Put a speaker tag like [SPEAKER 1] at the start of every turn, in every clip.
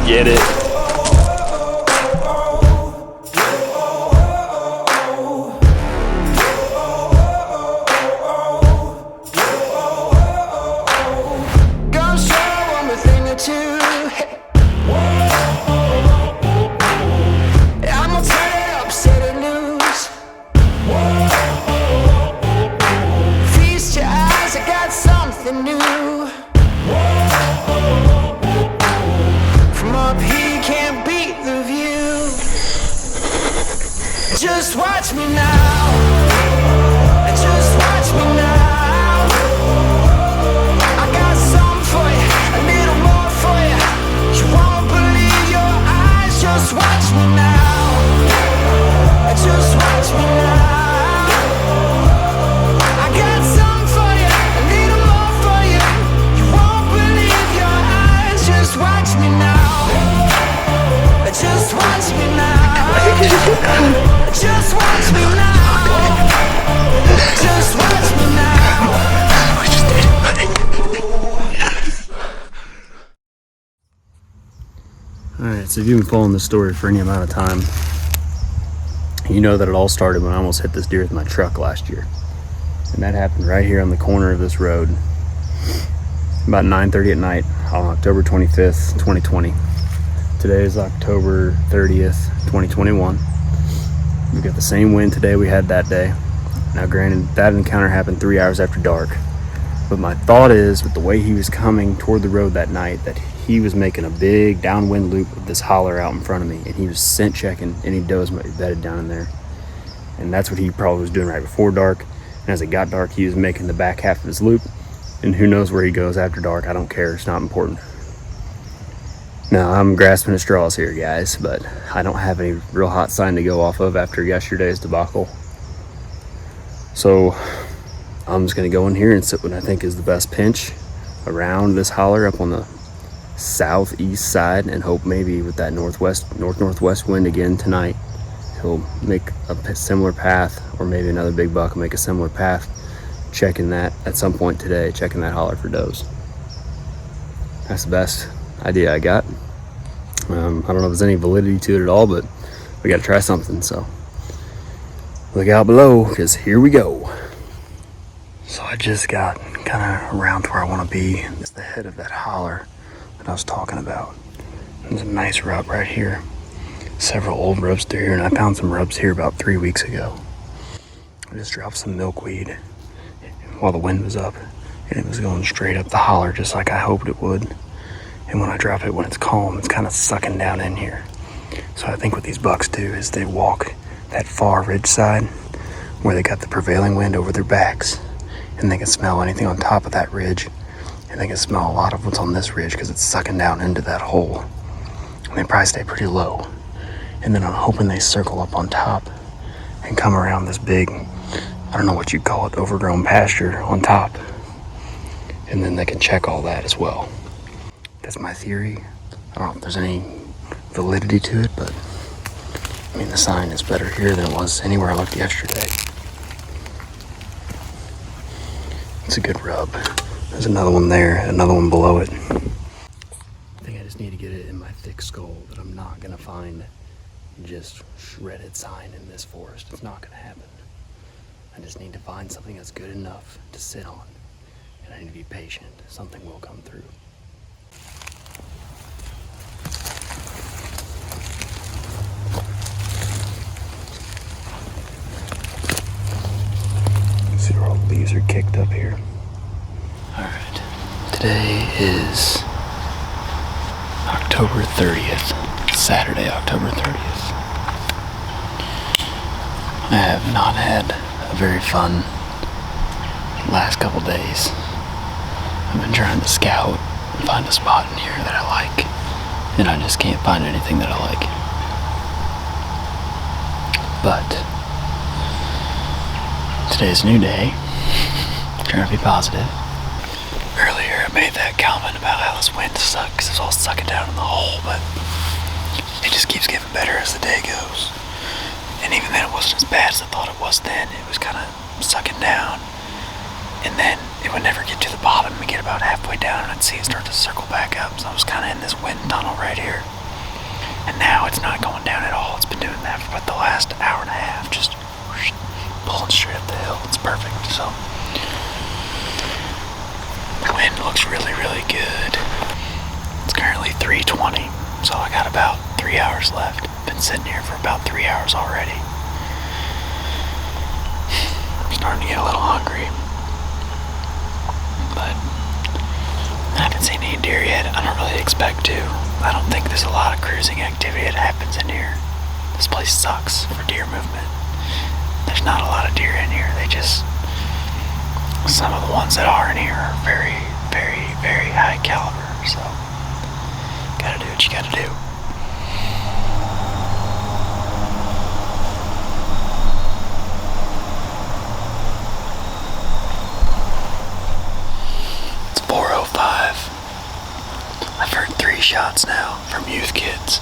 [SPEAKER 1] Get it.
[SPEAKER 2] Just watch me now. Just watch me now. I got something for you, a little more for you. You won't believe your eyes. Just watch me now. Just watch me now. I got something for you, a little more for you. You won't believe your eyes. Just watch me now. Just watch me now. Just watch me now. Just watch me now.
[SPEAKER 1] Alright, so if you've been following this story for any amount of time, you know that it all started when I almost hit this deer with my truck last year. And that happened right here on the corner of this road about 9:30 at night on October 25th, 2020. Today is October 30th, 2021. We got the same wind today we had that day. Now granted, that encounter happened 3 hours after dark, but my thought is with the way he was coming toward the road that night that he was making a big downwind loop of this holler out in front of me, and he was scent checking any does might be bedded down in there. And that's what he probably was doing right before dark, and as it got dark he was making the back half of his loop, and who knows where he goes after dark. I don't care, it's not important. Now, I'm grasping at straws here, guys, but I don't have any real hot sign to go off of after yesterday's debacle. So I'm just going to go in here and sit what I think is the best pinch around this holler up on the southeast side and hope maybe with that northwest wind again tonight, he'll make a similar path, or maybe another big buck will make a similar path, checking that at some point today, checking that holler for does. That's the best idea I got. I don't know if there's any validity to it at all, but we got to try something, so look out below because here we go. So I just got kind of around to where I want to be. It's the head of that holler that I was talking about. There's a nice rub right here, several old rubs through here, and I found some rubs here about 3 weeks ago. I just dropped some milkweed while the wind was up, and it was going straight up the holler just like I hoped it would. And when I drop it, when it's calm, it's kind of sucking down in here. So I think what these bucks do is they walk that far ridge side where they got the prevailing wind over their backs, and they can smell anything on top of that ridge, and they can smell a lot of what's on this ridge because it's sucking down into that hole. And they probably stay pretty low. And then I'm hoping they circle up on top and come around this big, I don't know what you call it, overgrown pasture on top. And then they can check all that as well. That's my theory. I don't know if there's any validity to it, but I mean, the sign is better here than it was anywhere I looked yesterday. It's a good rub. There's another one there, another one below it. I think I just need to get it in my thick skull that I'm not gonna find just shredded sign in this forest. It's not gonna happen. I just need to find something that's good enough to sit on, and I need to be patient. Something will come through. See where all the leaves are kicked up here. Alright, today is October 30th, Saturday, October 30th. I have not had a very fun last couple days. I've been trying to scout and find a spot in here that I like, and I just can't find anything that I like. But today's a new day. Trying to be positive. Earlier I made that comment about how this wind sucks because it's all sucking down in the hole, but it just keeps getting better as the day goes. And even then it wasn't as bad as I thought it was then. It was kind of sucking down, and then it would never get to the bottom. We'd get about halfway down and I'd see it start to circle back up. So I was kind of in this wind tunnel right here.
[SPEAKER 3] And now it's not going down at all. It's been doing that for about the last hour and a half, just whoosh, pulling straight up the hill. It's perfect. So the wind looks really, really good. It's currently 3:20, so I got about 3 hours left. Been sitting here for about 3 hours already. I'm starting to get a little hungry, but I haven't seen any deer yet. I don't really expect to. I don't think there's a lot of cruising activity that happens in here. This place sucks for deer movement. There's not a lot of deer in here. Some of the ones that are in here are very, very, very high caliber. So, gotta do what you gotta do. It's 4:05. I've heard 3 shots now from youth kids.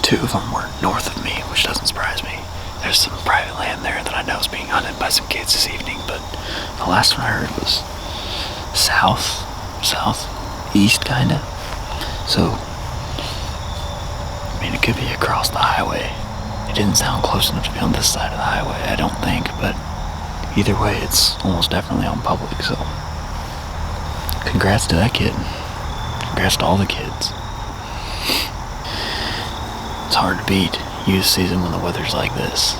[SPEAKER 3] 2 of them were north of me, which doesn't surprise me. There's some private land there that I know is being hunted by some kids this evening, but the last one I heard was southeast kinda. So, I mean, it could be across the highway. It didn't sound close enough to be on this side of the highway, I don't think, but either way, it's almost definitely on public, so congrats to that kid. Congrats to all the kids. It's hard to beat youth season when the weather's like this.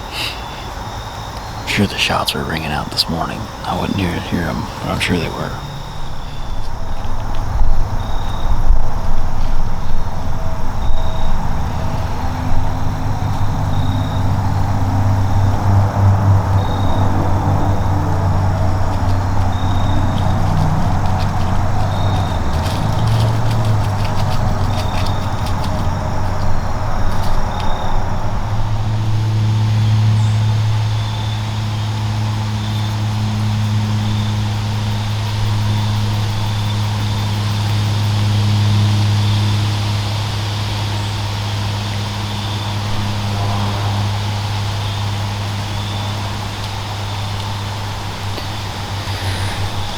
[SPEAKER 3] I'm sure the shots were ringing out this morning. I wouldn't hear them, but I'm sure they were.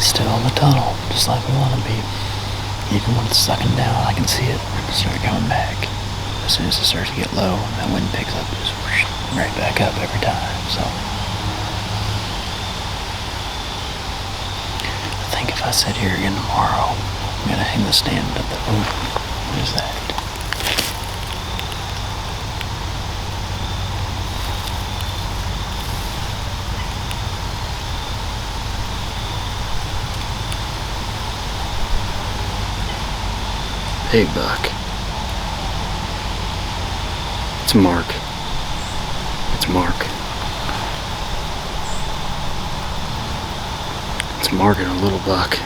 [SPEAKER 3] Still in the tunnel, just like we want to be. Even when it's sucking down, I can see it start coming back. As soon as it starts to get low, that wind picks up, just whoosh, right back up every time. So I think if I sit here again tomorrow, I'm gonna hang the stand at the. Oh, what is that?
[SPEAKER 1] Big buck. It's Mark. It's Mark. It's Mark and a little buck.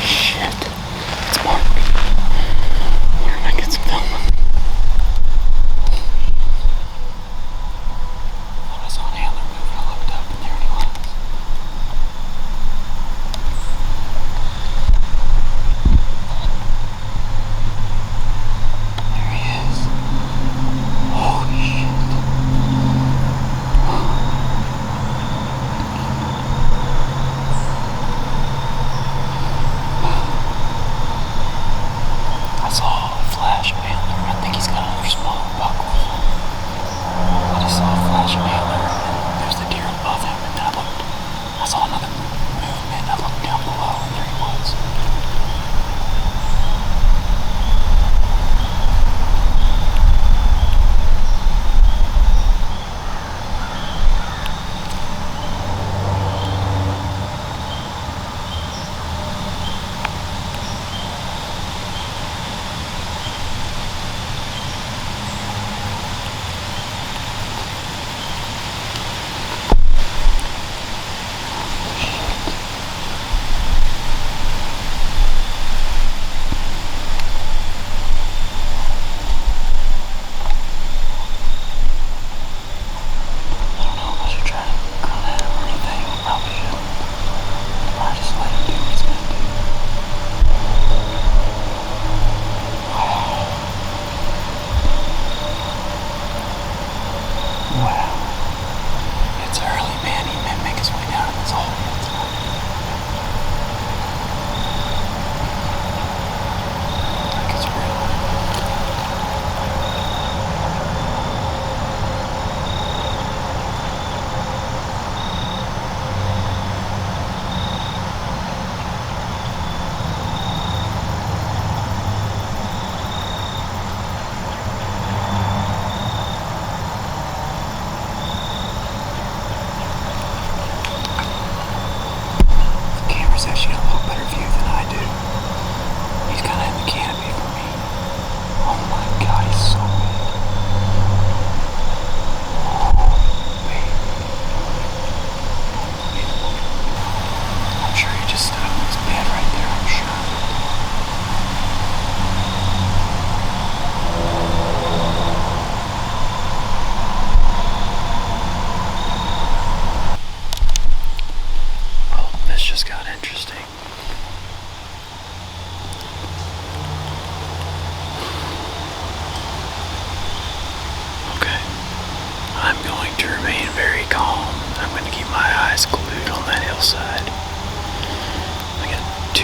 [SPEAKER 1] Shit. It's Mark. Where did I get some film?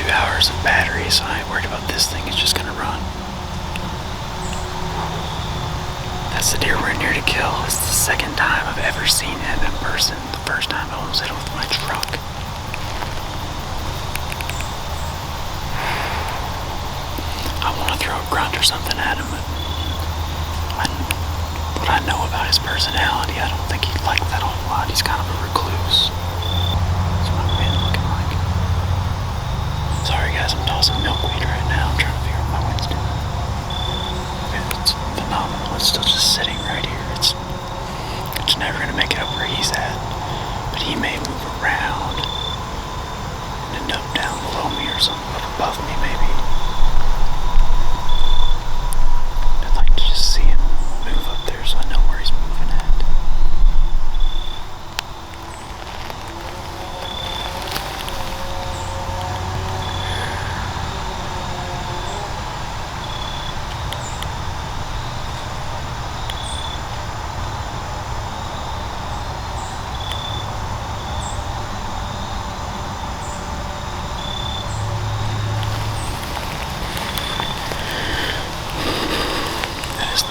[SPEAKER 3] 2 hours of battery, so I ain't worried about this thing. It's just gonna run. That's the deer we're near to kill. It's the second time I've ever seen him in person. The first time I almost hit him with my truck. I want to throw a grunt or something at him, but what I know about his personality, I don't think he'd like that a whole lot. He's kind of a recluse. What's my wind looking like? Sorry guys, I'm tossing milkweed right now. I'm trying to figure out what my wind's doing. It's phenomenal. It's still just sitting right here. It's never gonna make it up where he's at, but he may move around and end up down below me or something, up above me maybe. I'd like to just see him move up there so I know where he's moving at.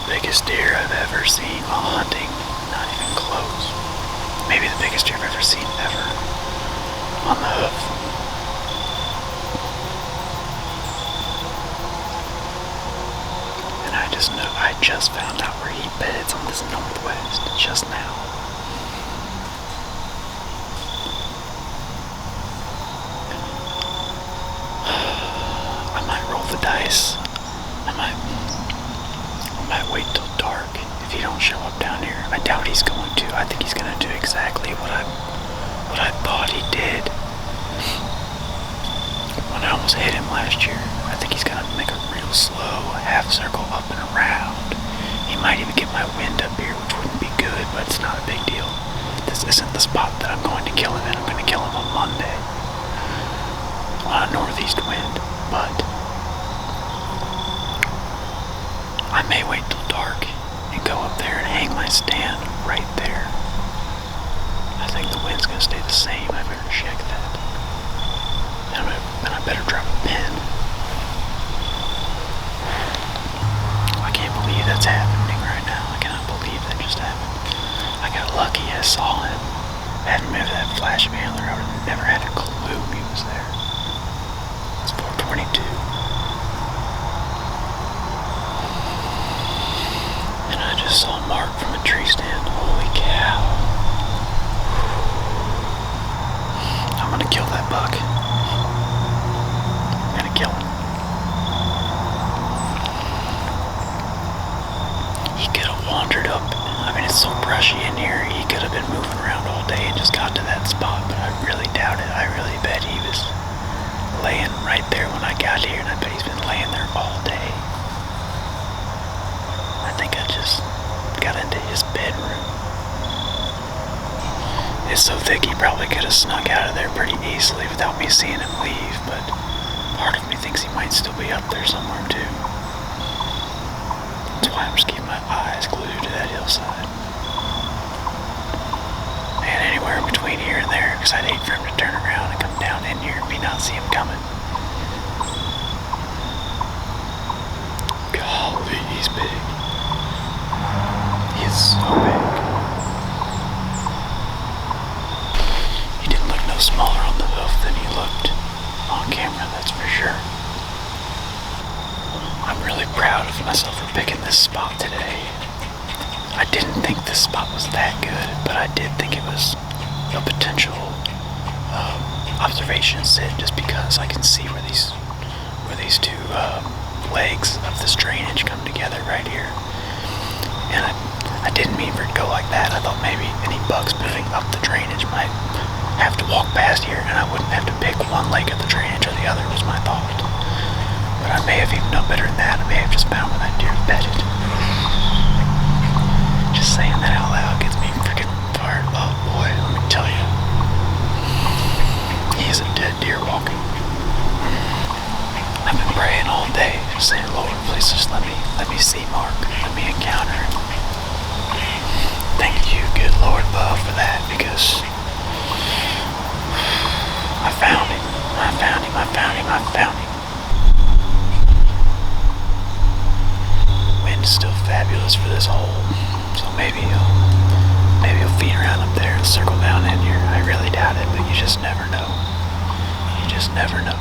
[SPEAKER 3] Biggest deer I've ever seen while hunting. Not even close. Maybe the biggest deer I've ever seen ever. On the hoof. And I just found out where he beds on this northwest just now. I might roll the dice. I might wait till dark if he don't show up down here. I doubt he's going to. I think he's gonna do exactly what I thought he did when I almost hit him last year. I think he's gonna make a real slow half circle up and around. He might even get my wind up here, which wouldn't be good, but it's not a big deal. This isn't the spot that I'm going to kill him in. I'm gonna kill him on Monday on a northeast wind, but I may wait till dark and go up there and hang my stand right there. I think the wind's gonna stay the same. I better check that. And I better drop a pin. I can't believe that's happening right now. I cannot believe that just happened. I got lucky. I saw him. Had him have that flash of antler. I would have never had a clue he was there. It's 4:22. I just saw Mark from a tree stand. Holy cow. I'm gonna kill that buck. I'm gonna kill him. He could have wandered up. I mean, it's so brushy in here. He could have been moving around all day and just got to that spot, but I really doubt it. I really bet he was laying right there when I got here, and I bet he's been laying there all day. I think I just got into his bedroom. It's so thick he probably could have snuck out of there pretty easily without me seeing him leave, but part of me thinks he might still be up there somewhere too. That's why I'm just keeping my eyes glued to that hillside. And anywhere in between here and there, because I'd hate for him to turn around and come down in here and me not see him coming. Golly, he's big. He is so big. He didn't look no smaller on the hoof than he looked on camera, that's for sure. I'm really proud of myself for picking this spot today. I didn't think this spot was that good, but I did think it was a potential observation sit, just because I can see where these two legs of this drainage come together right here. And I didn't mean for it to go like that. I thought maybe any bugs moving up the drainage might have to walk past here, and I wouldn't have to pick one leg of the drainage or the other, was my thought. But I may have even done better than that. I may have just found where that deer bedded. Just saying that out loud gets me freaking fired up, boy. Let me tell you. He is a dead deer walking. I've been praying all day, just saying, Lord, please just let me see Mark. Let me encounter him. Thank you, good Lord above, for that, because I found him. I I found him, I found him, I found him. Wind's still fabulous for this hole, so maybe he'll feed around up there and circle down in here. I really doubt it, but you just never know. You just never know.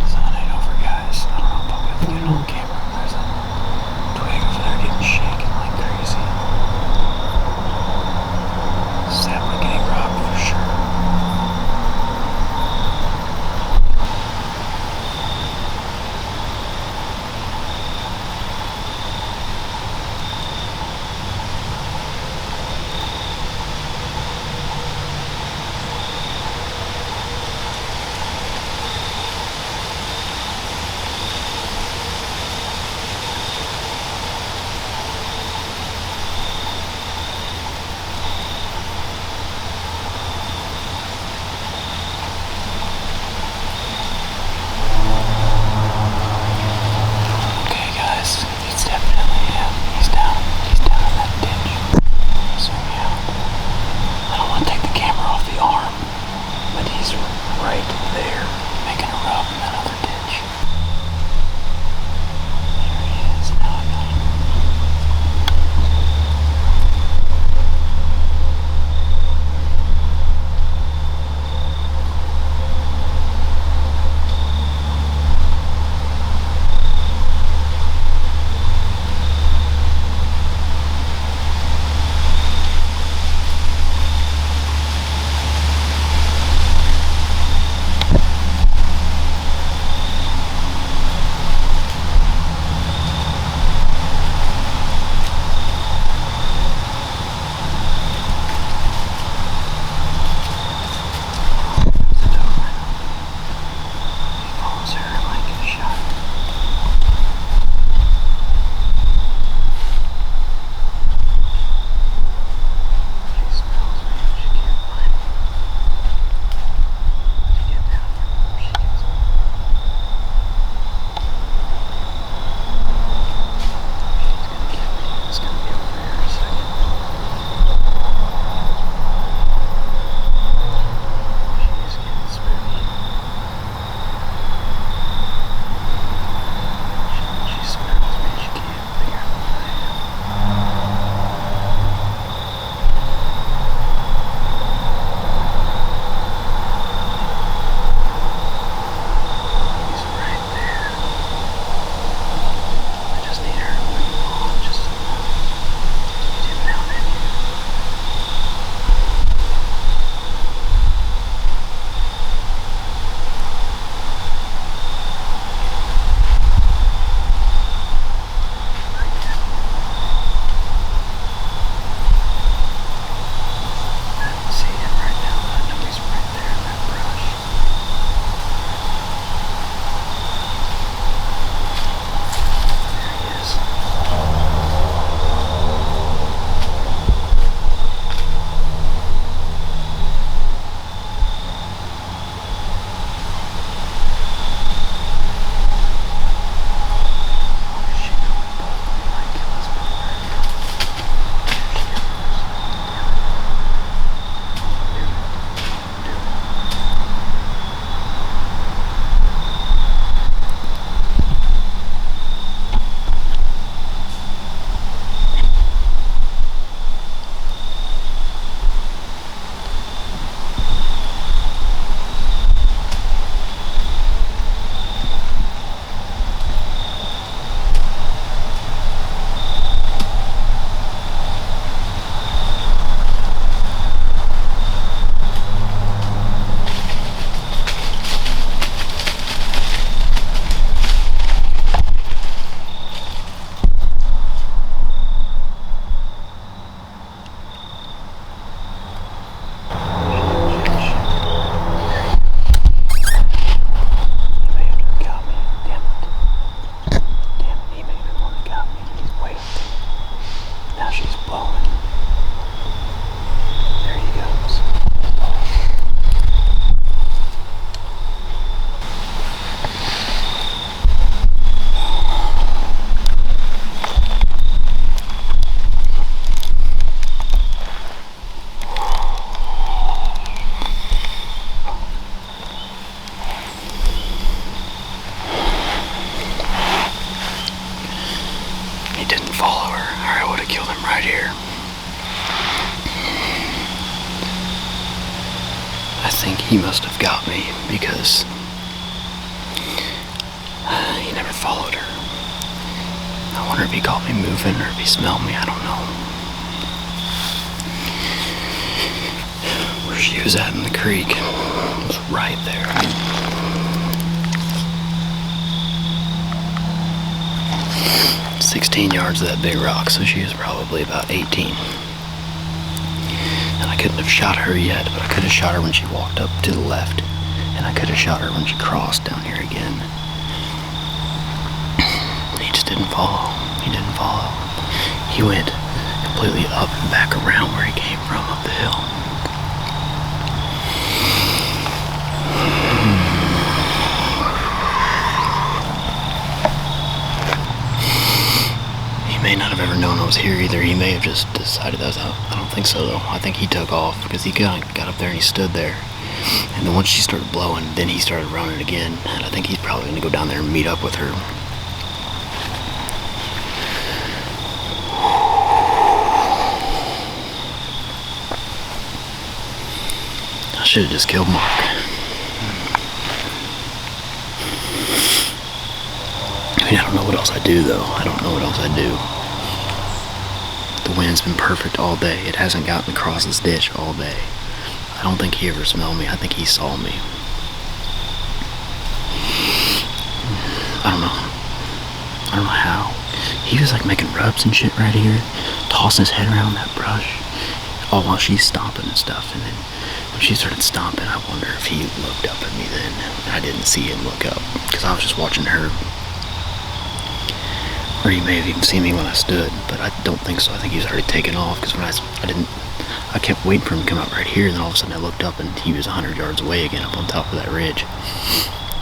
[SPEAKER 3] Sun ain't over, guys. I don't know if I'm gonna put it on camera. There's a twig over there getting shaken like crazy. Sapling getting rocked for sure. didn't follow her, or I would have killed him right here. I think he must have got me because he never followed her. I wonder if he caught me moving or if he smelled me, I don't know. Where she was at in the creek was right there. 16 yards of that big rock, so she was probably about 18. And I couldn't have shot her yet, but I could have shot her when she walked up to the left. And I could have shot her when she crossed down here again. He just didn't follow. He didn't follow. He went completely up and back around where he came from, up the hill. He may not have ever known I was here either. He may have just decided that was out. I don't think so though. I think he took off because he got up there and he stood there. And then once she started blowing, then he started running again. And I think he's probably going to go down there and meet up with her. I should have just killed Mark. I mean, I don't know what else I do though. I don't know what else I do. The wind's been perfect all day. It hasn't gotten across this ditch all day. I don't think he ever smelled me. I think he saw me. I don't know. I don't know how. He was like making rubs and shit right here, tossing his head around that brush, all while she's stomping and stuff. And then when she started stomping, I wonder if he looked up at me then. I didn't see him look up because I was just watching her. Or he may have even seen me when I stood, but I don't think so. I think he was already taken off because when I kept waiting for him to come out right here, and then all of a sudden I looked up and he was 100 yards away again up on top of that ridge.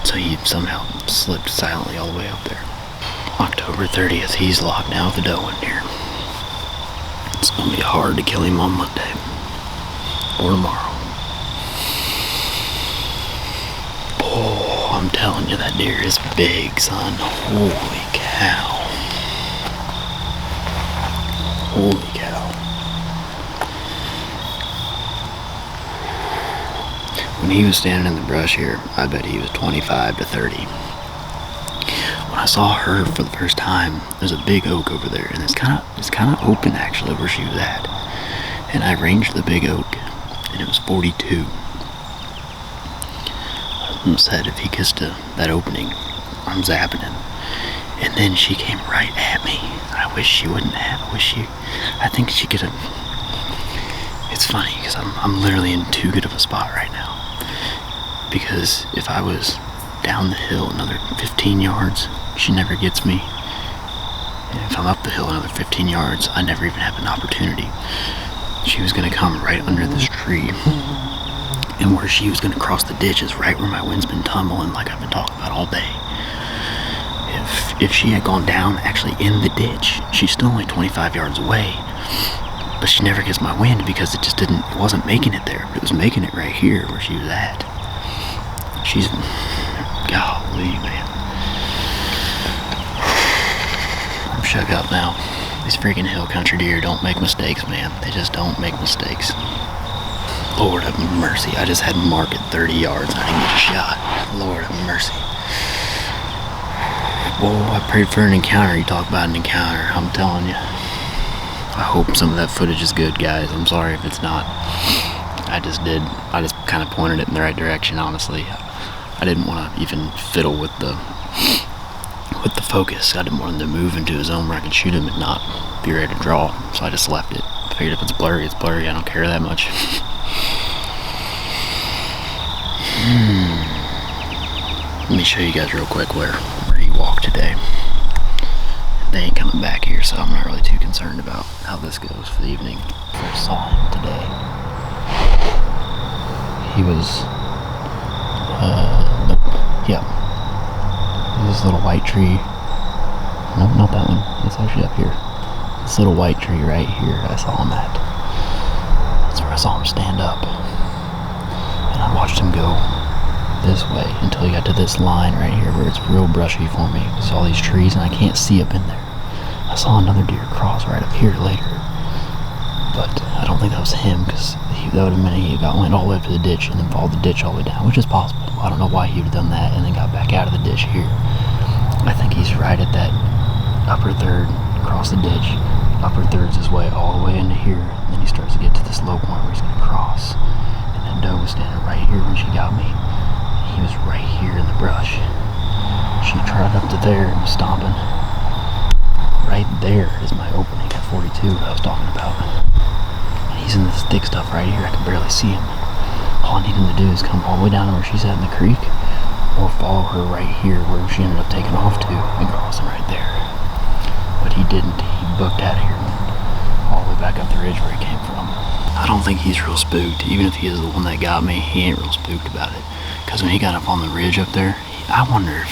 [SPEAKER 3] So he somehow slipped silently all the way up there. October 30th, he's locked now with the doe in here. It's gonna be hard to kill him on Monday or tomorrow. Oh, I'm telling you, that deer is big, son. Holy cow. Holy cow. When he was standing in the brush here, I bet he was 25 to 30. When I saw her for the first time, there's a big oak over there, and it's kind of open actually where she was at. And I ranged the big oak, and it was 42. I said if he gets to that opening, I'm zapping him. And then she came right at me. I wish she wouldn't have. I think she could have. It's funny because I'm literally in too good of a spot right now. Because if I was down the hill another 15 yards, she never gets me. And if I'm up the hill another 15 yards, I never even have an opportunity. She was going to come right under this tree. And where she was going to cross the ditch is right where my wind's been tumbling like I've been talking about all day. If she had gone down actually in the ditch, she's still only 25 yards away. But she never gets my wind because it wasn't making it there. It was making it right here where she was at. She's, golly, man. I'm shook up now. These freaking hill country deer don't make mistakes, man. They just don't make mistakes. Lord have mercy. I just had Mark at 30 yards. I didn't get a shot. Lord have mercy. Whoa, I prayed for an encounter. You talk about an encounter. I'm telling you. I hope some of that footage is good, guys. I'm sorry if it's not. I just kind of pointed it in the right direction, honestly. I didn't want to even fiddle with the focus. I didn't want him to move into a zone where I could shoot him and not be ready to draw. So I just left it. I figured if it's blurry, it's blurry. I don't care that much. Let me show you guys real quick where he walked today. They ain't coming back here, so I'm not really too concerned about how this goes for the evening. I saw him today. He was, nope, yeah. This little white tree. Nope, not that one. It's actually up here. This little white tree right here, I saw him at. That's where I saw him stand up. And I watched him go this way until he got to this line right here where it's real brushy for me. There's all these trees and I can't see up in there. I saw another deer cross right up here later, but I don't think that was him, because that would have meant he went all the way up to the ditch and then followed the ditch all the way down, which is possible. I don't know why he would have done that and then got back out of the ditch here. I think he's right at that upper third, across the ditch. Upper third's his way all the way into here. And then he starts to get to this low point where he's going to cross. And that doe was standing right here when she got me. He was right here in the brush. She trotted up to there and was stomping. Right there is my opening at 42 that I was talking about. And he's in this thick stuff right here. I can barely see him. All I need him to do is come all the way down to where she's at in the creek, or follow her right here where she ended up taking off to and crossing right there. But he didn't. He booked out of here all the way back up the ridge where he came from. I don't think he's real spooked. Even if he is the one that got me, he ain't real spooked about it. Because when he got up on the ridge up there, I wonder if,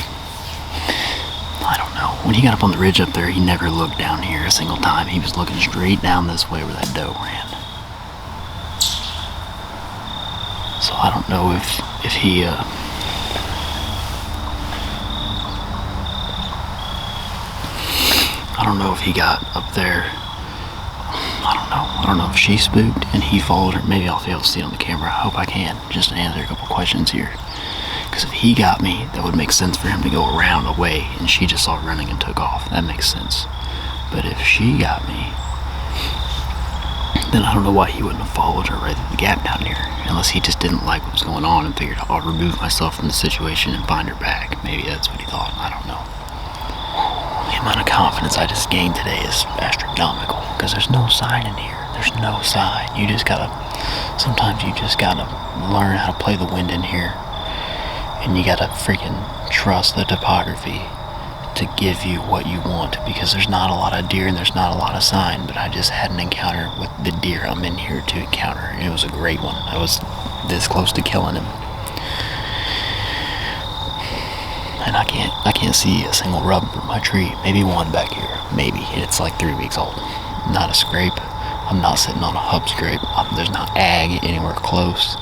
[SPEAKER 3] I don't know. When he got up on the ridge up there, he never looked down here a single time. He was looking straight down this way where that doe ran. So I don't know if he, I don't know if he got up there. I don't know if she spooked and he followed her. Maybe I'll be able to see it on the camera. I hope I can, just to answer a couple questions here. Because if he got me, that would make sense for him to go around away and she just saw running and took off. That makes sense. But if she got me, then I don't know why he wouldn't have followed her right through the gap down here. Unless he just didn't like what was going on and figured I'll remove myself from the situation and find her back. Maybe that's what he thought. I don't know. The amount of confidence I just gained today is astronomical. Because there's no sign in here. There's no sign. Sometimes you just gotta learn how to play the wind in here. And you gotta freaking trust the topography to give you what you want, because there's not a lot of deer and there's not a lot of sign. But I just had an encounter with the deer I'm in here to encounter, and it was a great one. I was this close to killing him, and I can't see a single rub from my tree. Maybe one back here, maybe. It's like 3 weeks old. Not a scrape. I'm not sitting on a hub scrape. There's not ag anywhere close.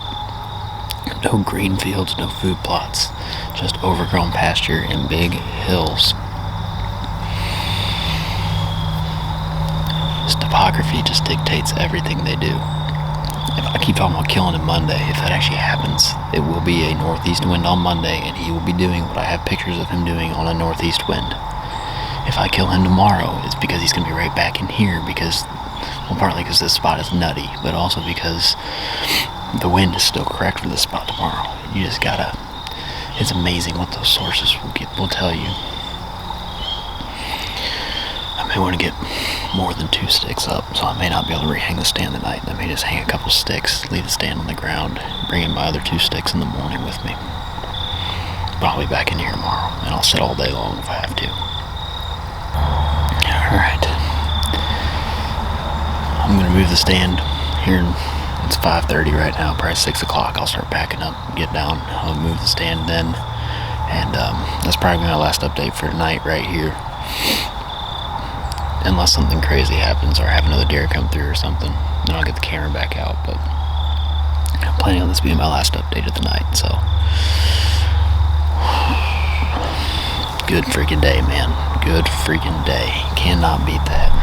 [SPEAKER 3] No green fields, no food plots, just overgrown pasture and big hills. This topography just dictates everything they do. If I keep talking about killing him Monday, if that actually happens, it will be a northeast wind on Monday, and he will be doing what I have pictures of him doing on a northeast wind. If I kill him tomorrow, it's because he's going to be right back in here, because, well, partly because this spot is nutty, but also because the wind is still correct for this spot tomorrow. You just gotta, it's amazing what those sources will tell you. I may want to get more than 2 sticks up, so I may not be able to rehang the stand tonight. I may just hang a couple sticks, leave the stand on the ground, bring in my other 2 sticks in the morning with me. But I'll be back in here tomorrow, and I'll sit all day long if I have to. Alright. I'm gonna move the stand here. It's 5:30 right now, probably 6 o'clock. I'll start packing up, get down, I'll move the stand then. And that's probably my last update for tonight right here. Unless something crazy happens or I have another deer come through or something, then I'll get the camera back out. But I'm planning on this being my last update of the night, so. Good freaking day, man. Good freaking day. Cannot beat that.